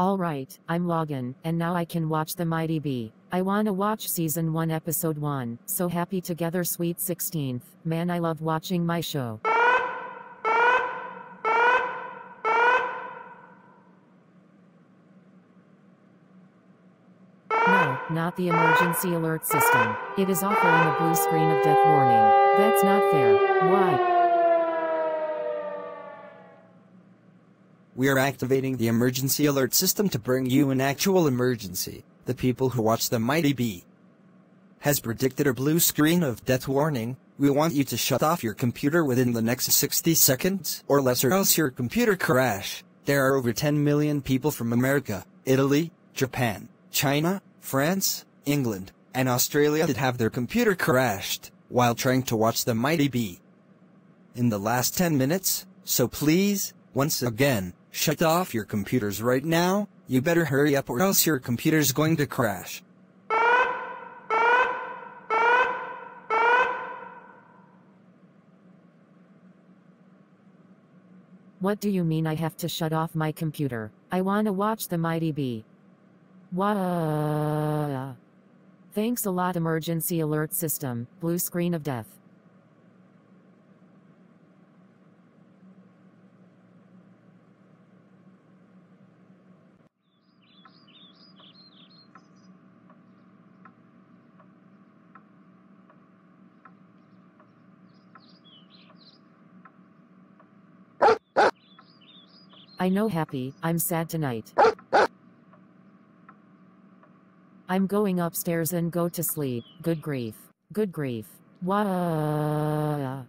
Alright, I'm loggin, and now I can watch the Mighty Bee. I wanna watch season 1 episode 1, so happy together sweet 16th, man I love watching my show. No, not the emergency alert system. It is offering a blue screen of death warning. That's not fair. Why? We are activating the emergency alert system to bring you an actual emergency. The people who watch the Mighty Bee has predicted a blue screen of death warning. We want you to shut off your computer within the next 60 seconds or less, or else your computer crash. There are over 10 million people from America, Italy, Japan, China, France, England, and Australia that have their computer crashed while trying to watch the Mighty Bee in the last 10 minutes, so please, once again, shut off your computers right now. You better hurry up or else your computer's going to crash. What do you mean I have to shut off my computer? I wanna watch the Mighty Bee. Wah. Thanks a lot emergency alert system, blue screen of death. I know happy, I'm sad tonight. I'm going upstairs and go to sleep. Good grief. Good grief. Wah.